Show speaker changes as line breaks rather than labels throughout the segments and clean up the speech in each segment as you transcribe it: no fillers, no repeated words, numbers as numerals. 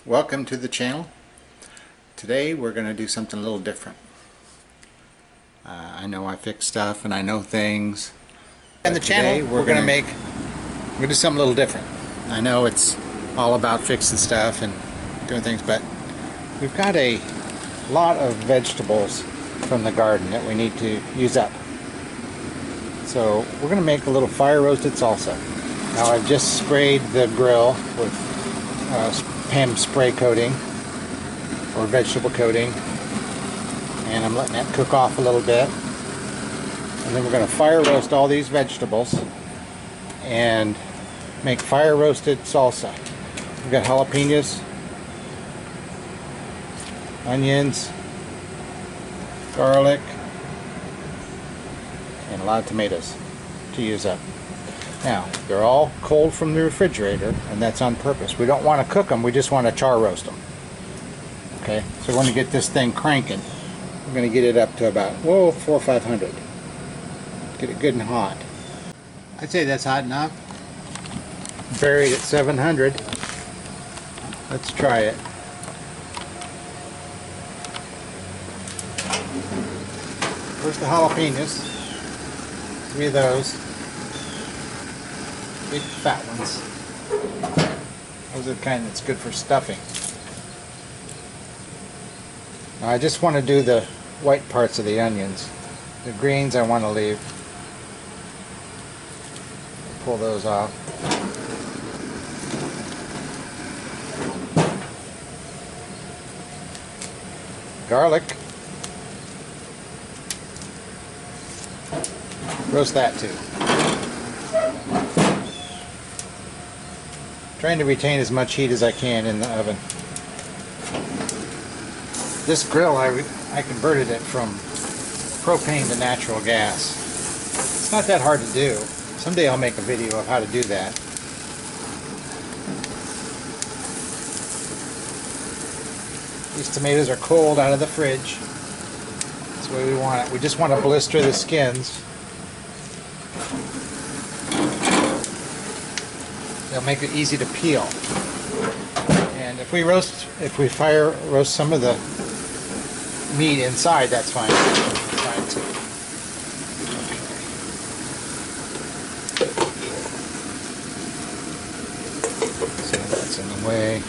Welcome to the channel. Today we're going to do something a little different. I know I fix stuff and I know things. And the channel we're going to do something a little different. I know it's all about fixing stuff and doing things, but we've got a lot of vegetables from the garden that we need to use up. So we're going to make a little fire roasted salsa. Now I've just sprayed the grill with PEM spray coating or vegetable coating, and I'm letting that cook off a little bit, and then we're going to fire roast all these vegetables and make fire roasted salsa. We've got jalapenos, onions, garlic, and a lot of tomatoes to use up. Now, they're all cold from the refrigerator, and that's on purpose. We don't want to cook them, we just want to char roast them. Okay, so we're going to get this thing cranking. We're going to get it up to about, 400 or 500. Get it good and hot. I'd say that's hot enough. Buried at 700. Let's try it. First the jalapenos. 3 of those. Big fat ones. Those are the kind that's good for stuffing. Now I just want to do the white parts of the onions. The greens I want to leave. Pull those off. Garlic. Roast that too. Trying to retain as much heat as I can in the oven. This grill, I converted it from propane to natural gas. It's not that hard to do. Someday I'll make a video of how to do that. These tomatoes are cold out of the fridge. That's the way we want it. We just want to blister the skins. They'll make it easy to peel. And if we fire roast some of the meat inside, that's fine. Fine too. So that's in the way.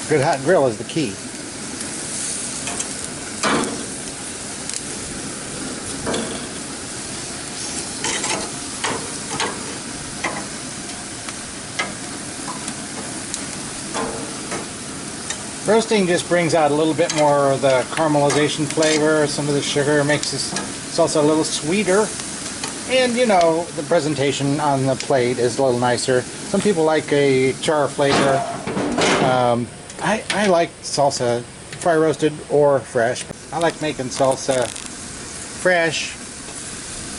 Good hot grill is the key. Roasting just brings out a little bit more of the caramelization flavor. Some of the sugar makes this salsa a little sweeter. And you know, the presentation on the plate is a little nicer. Some people like a char flavor. I like salsa fire roasted or fresh. I like making salsa fresh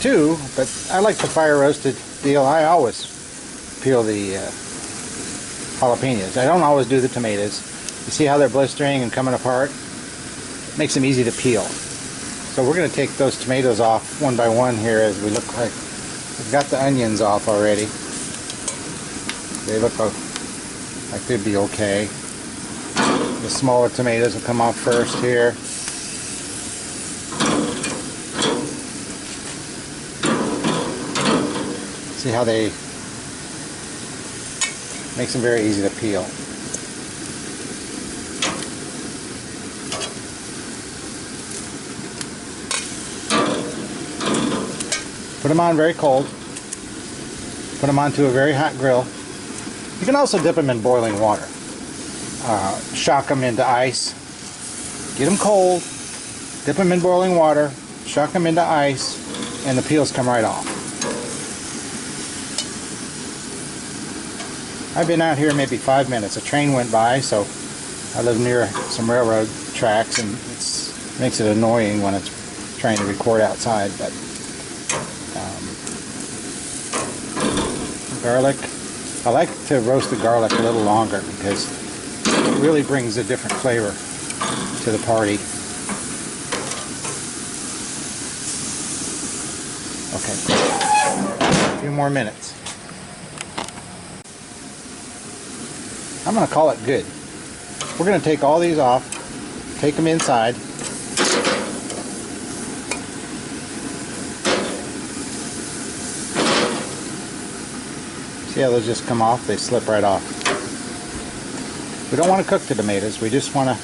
too, but I like the fire roasted deal. I always peel the jalapenos. I don't always do the tomatoes. You see how they're blistering and coming apart? Makes them easy to peel. So we're going to take those tomatoes off one by one here as we look like we've got the onions off already. They look like they'd be okay. The smaller tomatoes will come off first here. See how they makes them very easy to peel. Put them on very cold. Put them onto a very hot grill. You can also dip them in boiling water. Shock them into ice. Get them cold. Dip them in boiling water. Shock them into ice, and the peels come right off. I've been out here maybe 5 minutes. A train went by, so I live near some railroad tracks, and it makes it annoying when it's trying to record outside. But garlic. I like to roast the garlic a little longer because it really brings a different flavor to the party. Okay, a few more minutes. I'm going to call it good. We're going to take all these off, take them inside. See how those just come off? They slip right off. We don't want to cook the tomatoes, we just want to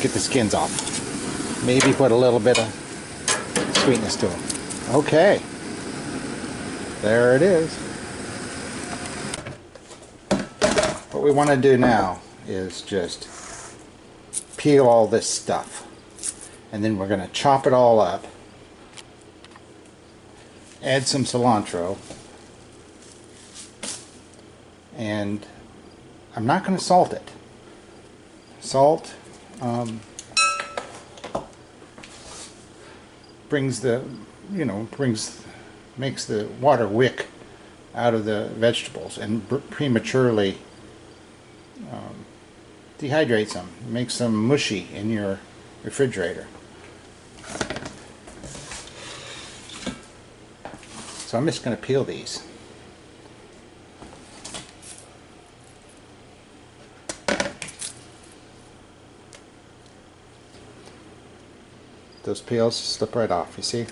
get the skins off. Maybe put a little bit of sweetness to them. Okay, there it is. What we want to do now is just peel all this stuff, and then we're going to chop it all up, add some cilantro, and I'm not going to salt it. Salt brings the, makes the water wick out of the vegetables and prematurely dehydrates them, makes them mushy in your refrigerator. So I'm just going to peel these. Those peels slip right off, you see?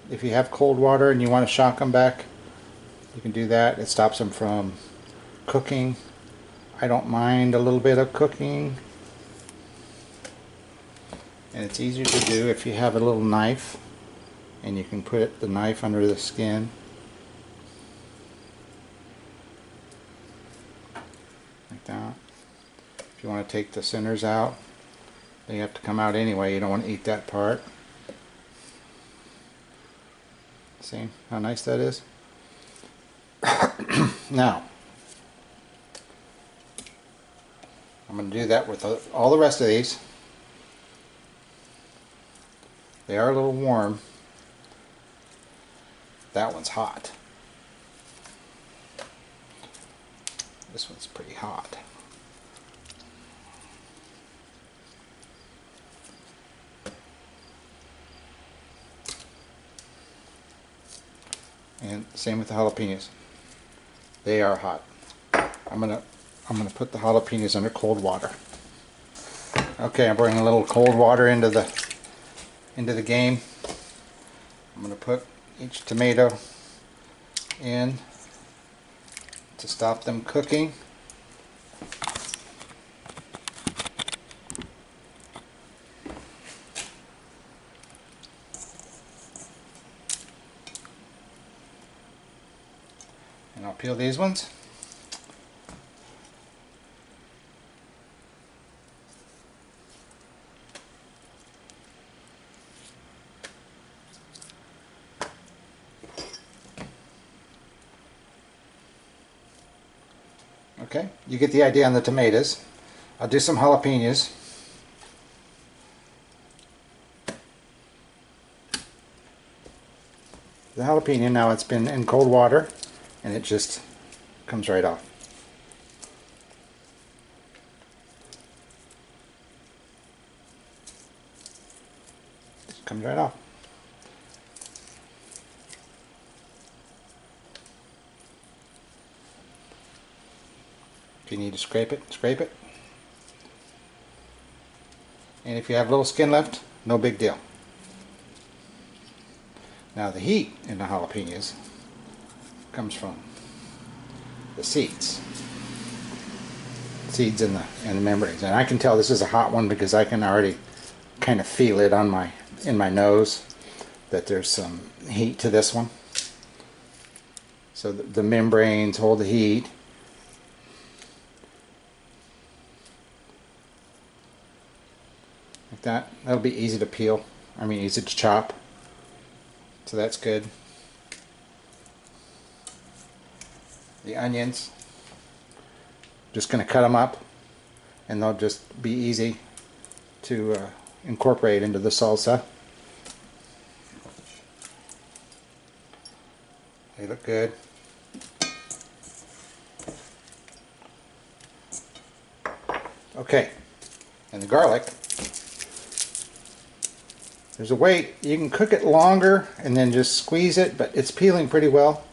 If you have cold water and you want to shock them back, you can do that. It stops them from cooking. I don't mind a little bit of cooking. And it's easier to do if you have a little knife and you can put the knife under the skin. Like that. If you want to take the centers out, they have to come out anyway. You don't want to eat that part. See how nice that is? Now, I'm going to do that with all the rest of these. They are a little warm. That one's hot. This one's pretty hot. And same with the jalapenos. They are hot. I'm gonna put the jalapenos under cold water. Okay, I'm bringing a little cold water into the game. I'm gonna put each tomato in to stop them cooking. And I'll peel these ones. Okay, you get the idea on the tomatoes. I'll do some jalapenos. The jalapeno, now it's been in cold water and it just comes right off. Just comes right off. If you need to scrape it, scrape it. And if you have a little skin left, no big deal. Now the heat in the jalapenos comes from the seeds. Seeds in the membranes. And I can tell this is a hot one because I can already kind of feel it on in my nose that there's some heat to this one. So the membranes hold the heat. Like that. That'll be easy to peel. I mean easy to chop. So that's good. The onions, just going to cut them up and they'll just be easy to incorporate into the salsa. They look good. Okay, and the garlic. There's a way you can cook it longer and then just squeeze it, but it's peeling pretty well.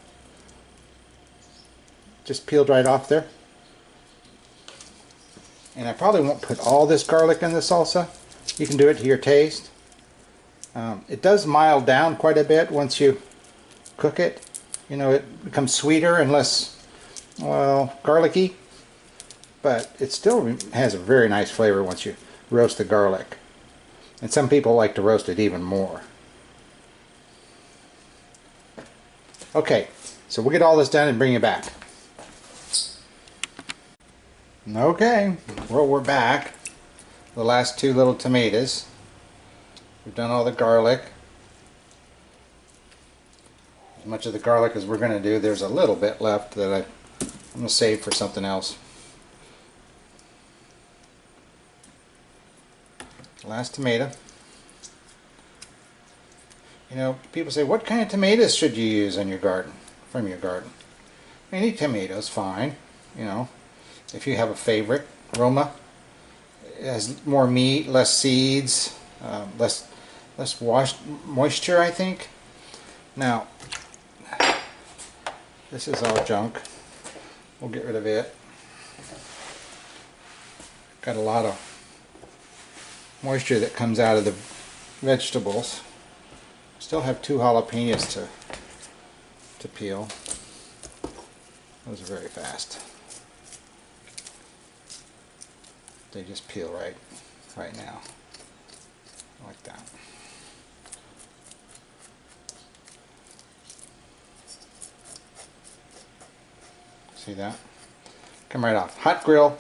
Just peeled right off there. And I probably won't put all this garlic in the salsa. You can do it to your taste. It does mild down quite a bit once you cook it. You know, it becomes sweeter and less, well, garlicky. But it still has a very nice flavor once you roast the garlic. And some people like to roast it even more. Okay, so we'll get all this done and bring you back. Okay, well, we're back. The last two little tomatoes. We've done all the garlic. As much of the garlic as we're going to do. There's a little bit left that I'm going to save for something else. Last tomato. You know, people say, what kind of tomatoes should you use in your garden, from your garden? Any tomatoes, fine. You know, if you have a favorite. Roma, it has more meat, less seeds, less moisture, I think. Now, this is all junk. We'll get rid of it. Got a lot of moisture that comes out of the vegetables. Still have 2 jalapenos to peel. Those are very fast. They just peel right now, like that. See that? Come right off. Hot grill.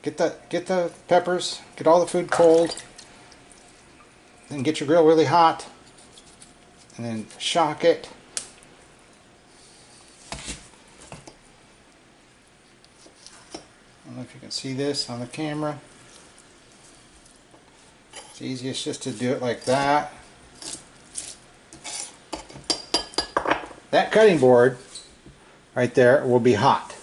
Get the peppers. Get all the food cold. Then get your grill really hot. And then shock it. I don't know if you can see this on the camera. It's easiest just to do it like that. That cutting board right there will be hot.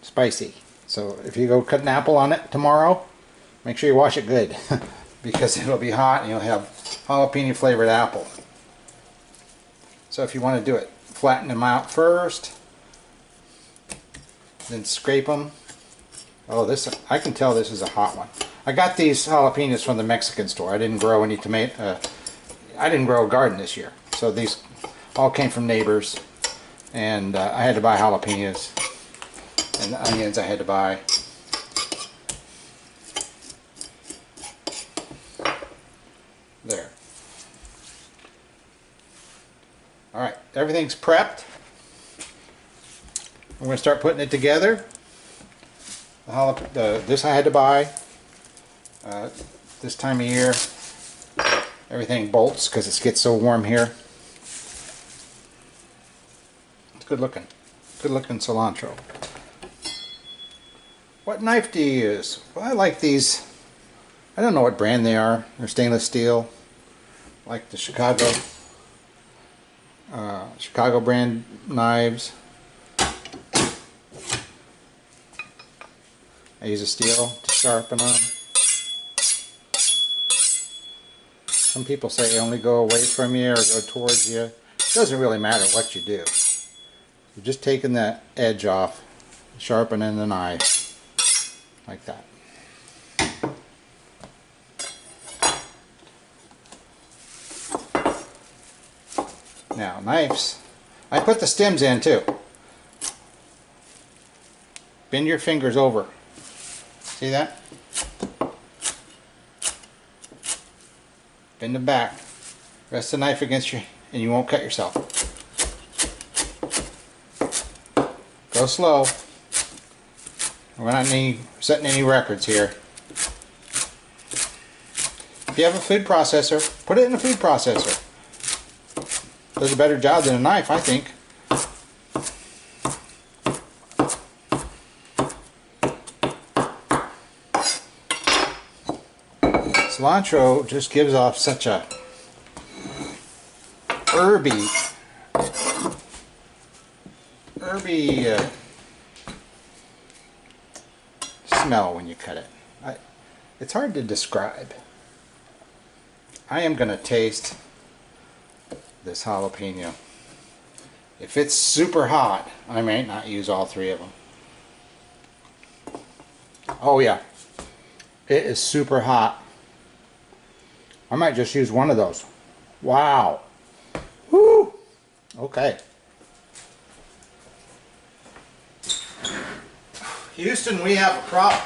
Spicy. So if you go cut an apple on it tomorrow, make sure you wash it good because it'll be hot and you'll have jalapeno flavored apple. So if you want to do it, flatten them out first, then scrape them. Oh, this, I can tell this is a hot one. I got these jalapenos from the Mexican store. I didn't grow any tomato. I didn't grow a garden this year, so these all came from neighbors, and I had to buy jalapenos, and the onions I had to buy. There. All right, everything's prepped. I'm going to start putting it together. This I had to buy. This time of year, everything bolts because it gets so warm here. It's good looking cilantro. What knife do you use? Well, I like these. I don't know what brand they are. They're stainless steel, like the Chicago brand knives. I use a steel to sharpen them. Some people say only go away from you or go towards you. It doesn't really matter what you do. You're just taking the edge off, sharpening the knife, like that. Now, knives, I put the stems in too. Bend your fingers over. See that? Bend them back. Rest the knife against you and you won't cut yourself. Go slow. We're not setting any records here. If you have a food processor, put it in a food processor. Does a better job than a knife, I think. Cilantro just gives off such a herby smell when you cut it. It's hard to describe. I am going to taste this jalapeno. If it's super hot, I might not use all 3 of them. Oh yeah, it is super hot. I might just use 1 of those. Wow. Woo! Okay. Houston, we have a problem.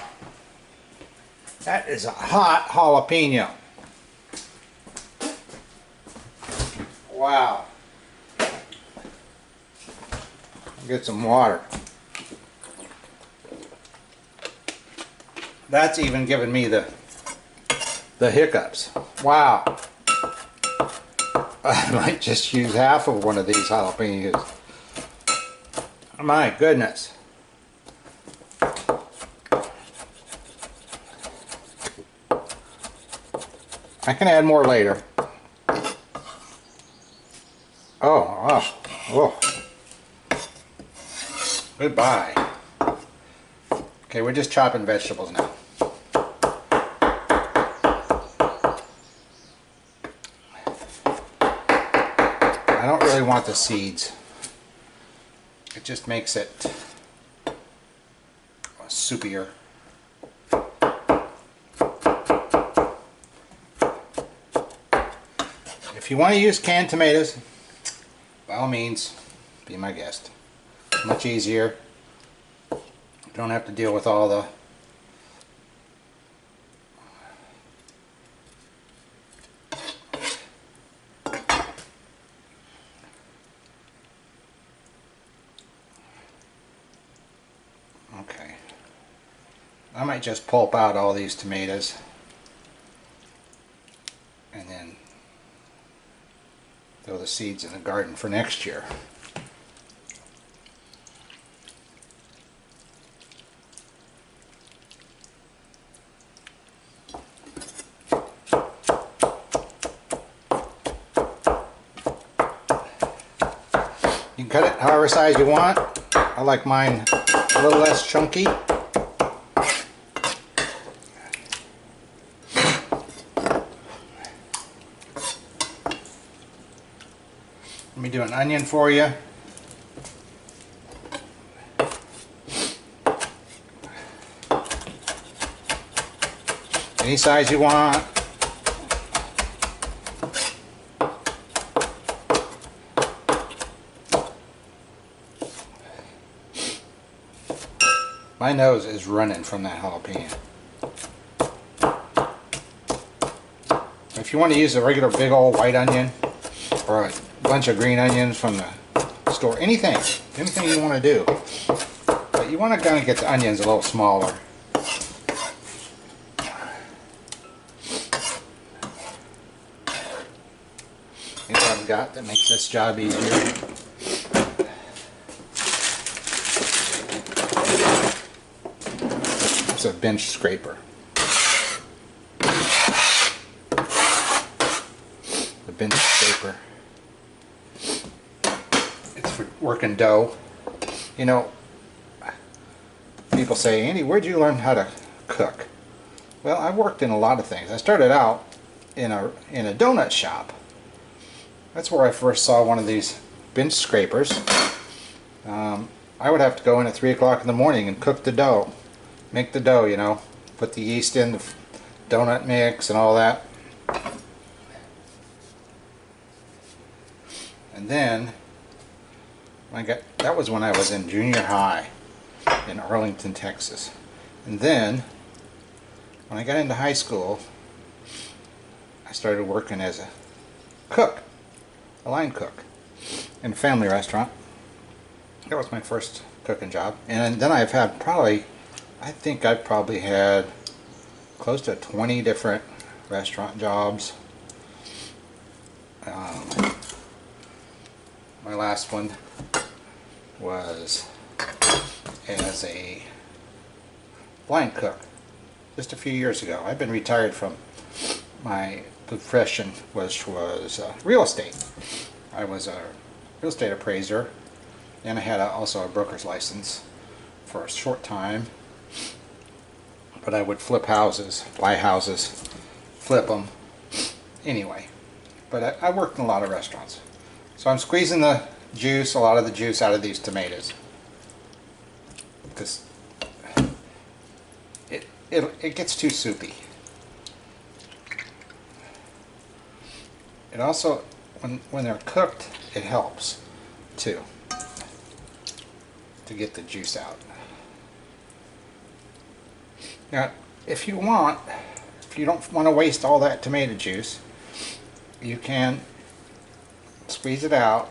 That is a hot jalapeno. Wow. Get some water. That's even giving me the hiccups. Wow. I might just use half of 1 of these jalapenos. My goodness. I can add more later. Oh. Goodbye. Okay, we're just chopping vegetables now. I don't really want the seeds. It just makes it soupier. If you want to use canned tomatoes, by all means, be my guest. Much easier. You don't have to deal with all the I might just pulp out all these tomatoes and then throw the seeds in the garden for next year. You can cut it however size you want. I like mine a little less chunky. Let me do an onion for you. Any size you want. My nose is running from that jalapeno. If you want to use a regular big old white onion or a bunch of green onions from the store, anything you want to do, but you want to kind of get the onions a little smaller. Here's what I've got that makes this job easier. It's a bench scraper. The bench scraper. It's for working dough. You know, people say, Andy, where'd you learn how to cook? Well, I worked in a lot of things. I started out in a donut shop. That's where I first saw one of these bench scrapers. I would have to go in at 3 o'clock in the morning and cook the dough. Make the dough, you know, put the yeast in, the donut mix and all that. And then, that was when I was in junior high in Arlington, Texas. And then, when I got into high school, I started working as a cook, a line cook, in a family restaurant. That was my first cooking job. And then I've had I think I've probably had close to 20 different restaurant jobs. My last one was as a blind cook just a few years ago. I've been retired from my profession, which was real estate. I was a real estate appraiser, and I had also a broker's license for a short time. but I would flip houses, buy houses, flip them. Anyway, but I worked in a lot of restaurants. So I'm squeezing the juice, a lot of the juice out of these tomatoes. Because it gets too soupy. It also, when they're cooked, it helps too to get the juice out. Now, if you don't want to waste all that tomato juice, you can squeeze it out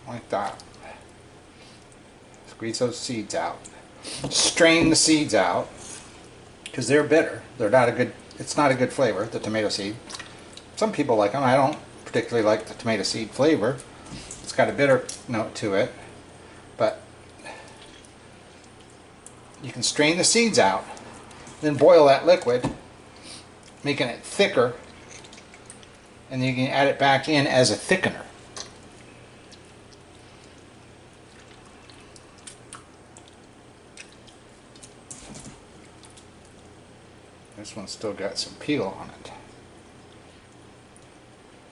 like that. Squeeze those seeds out. Strain the seeds out because they're bitter. They're not a good. It's not a good flavor, the tomato seed. Some people like them. I don't particularly like the tomato seed flavor. It's got a bitter note to it, but you can strain the seeds out, then boil that liquid, making it thicker, and then you can add it back in as a thickener. This one's still got some peel on it.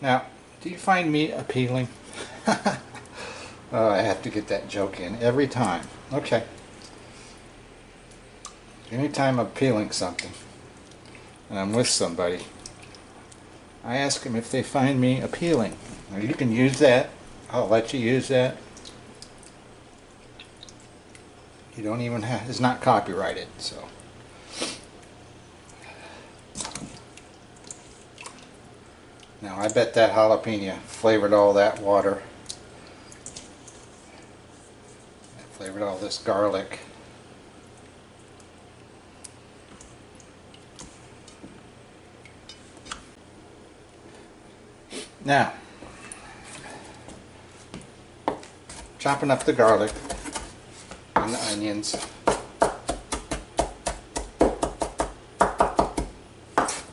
Now, do you find meat appealing? Oh, I have to get that joke in every time. Okay. Anytime I'm peeling something and I'm with somebody, I ask them if they find me appealing. Now, you can use that. I'll let you use that. You don't even have, it's not copyrighted, so. Now I bet that jalapeno flavored all that water. It flavored all this garlic. Now, chopping up the garlic and the onions.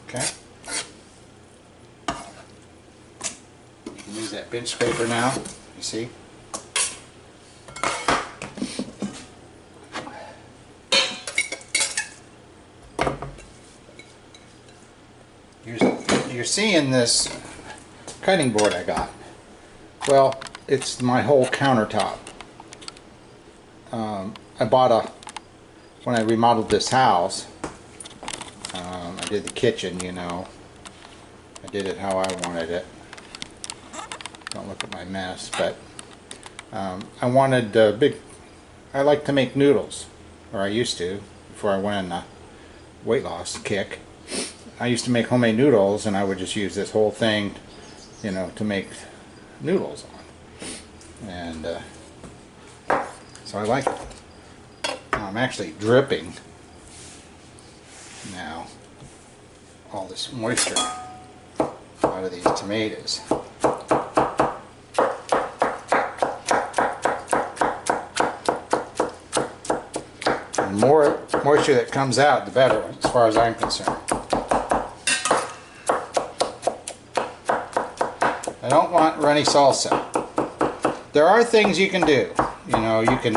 Okay. You can use that bench scraper now, you see. You're seeing this cutting board I got. Well, it's my whole countertop. I bought when I remodeled this house, I did the kitchen, you know. I did it how I wanted it. Don't look at my mess, but I wanted I like to make noodles, or I used to, before I went on the weight loss kick. I used to make homemade noodles, and I would just use this whole thing, you know, to make noodles on. And so I like it. I'm actually dripping now all this moisture out of these tomatoes. The more moisture that comes out, the better, as far as I'm concerned. I don't want runny salsa. There are things you can do. You know, you can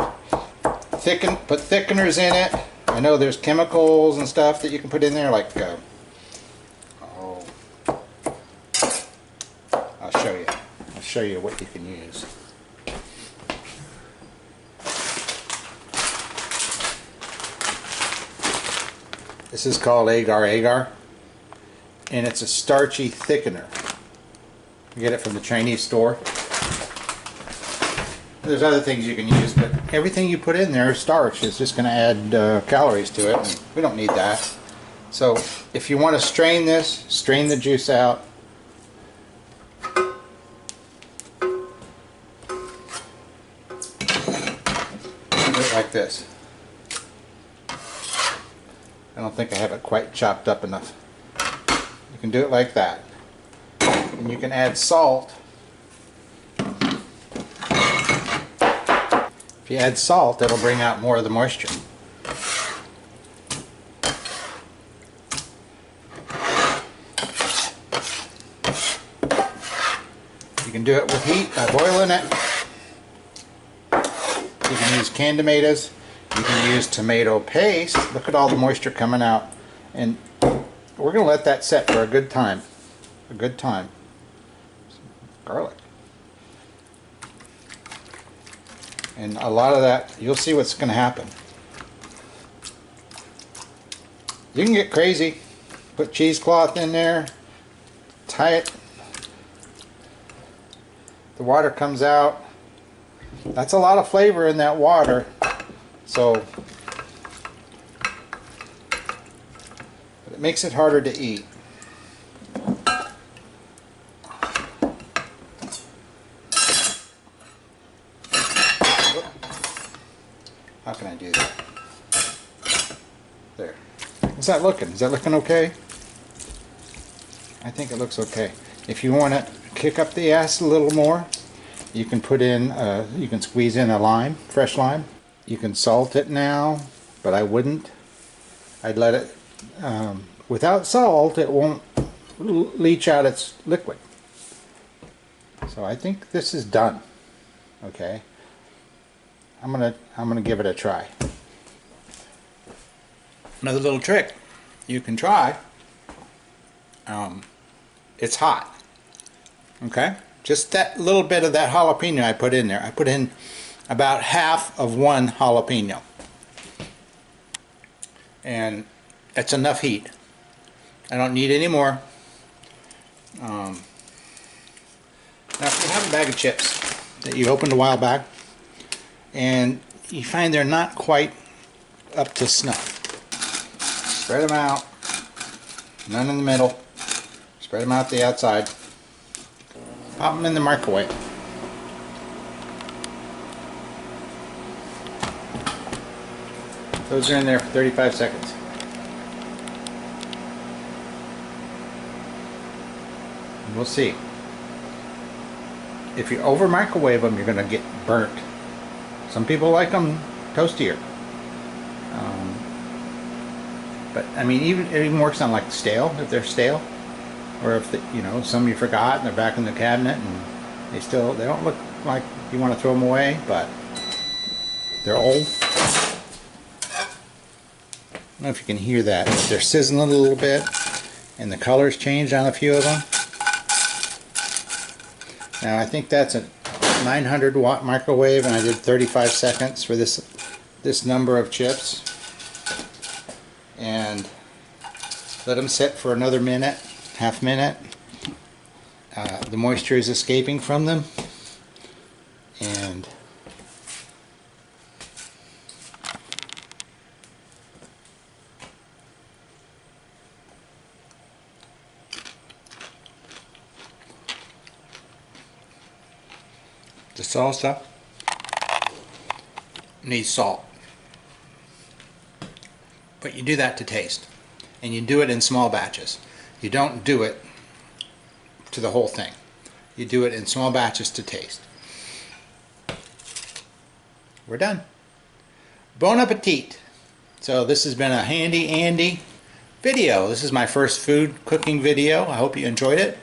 put thickeners in it. I know there's chemicals and stuff that you can put in there, like I'll show you. I'll show you what you can use. This is called agar, and it's a starchy thickener. You get it from the Chinese store. There's other things you can use, but everything you put in there, starch, is just going to add calories to it, and we don't need that. So if you want to strain this, strain the juice out. Do it like this. I don't think I have it quite chopped up enough. You can do it like that. And you can add salt. If you add salt, it'll bring out more of the moisture. You can do it with heat by boiling it. You can use canned tomatoes. You can use tomato paste. Look at all the moisture coming out. And we're going to let that set for a good time. A good time. Garlic. And a lot of that, you'll see what's going to happen. You can get crazy. Put cheesecloth in there. Tie it. The water comes out. That's a lot of flavor in that water. So, but it makes it harder to eat. How can I do that? There. How's that looking? Is that looking okay? I think it looks okay. If you want to kick up the acid a little more, you can put in, you can squeeze in a lime, fresh lime. You can salt it now, but I wouldn't. I'd let it, without salt, it won't leach out its liquid. So I think this is done. Okay. I'm gonna give it a try. Another little trick you can try. It's hot. Okay, just that little bit of that jalapeno I put in there. I put in about half of one jalapeno, and that's enough heat. I don't need any more. Now, if you have a bag of chips that you opened a while back, and you find they're not quite up to snuff, spread them out. None in the middle. Spread them out the outside. Pop them in the microwave. Those are in there for 35 seconds. And we'll see. If you over microwave them, you're going to get burnt. Some people like them toastier. But I mean, it even works on like stale, if they're stale, or if some you forgot and they're back in the cabinet and they don't look like you want to throw them away, but they're old. I don't know if you can hear that. They're sizzling a little bit, and the color's changed on a few of them. Now I think that's a 900 watt microwave, and I did 35 seconds for this number of chips. And let them sit for another minute, half minute. The moisture is escaping from them, and the salsa needs salt. But you do that to taste, and you do it in small batches. You don't do it to the whole thing. You do it in small batches to taste. We're done. Bon appetit. So this has been a handy Andy video. This is my first food cooking video. I hope you enjoyed it.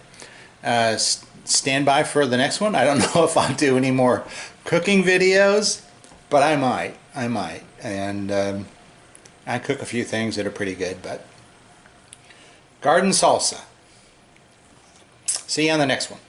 Stand by for the next one. I don't know if I'll do any more cooking videos, but I might. And I cook a few things that are pretty good, but garden salsa. See you on the next one.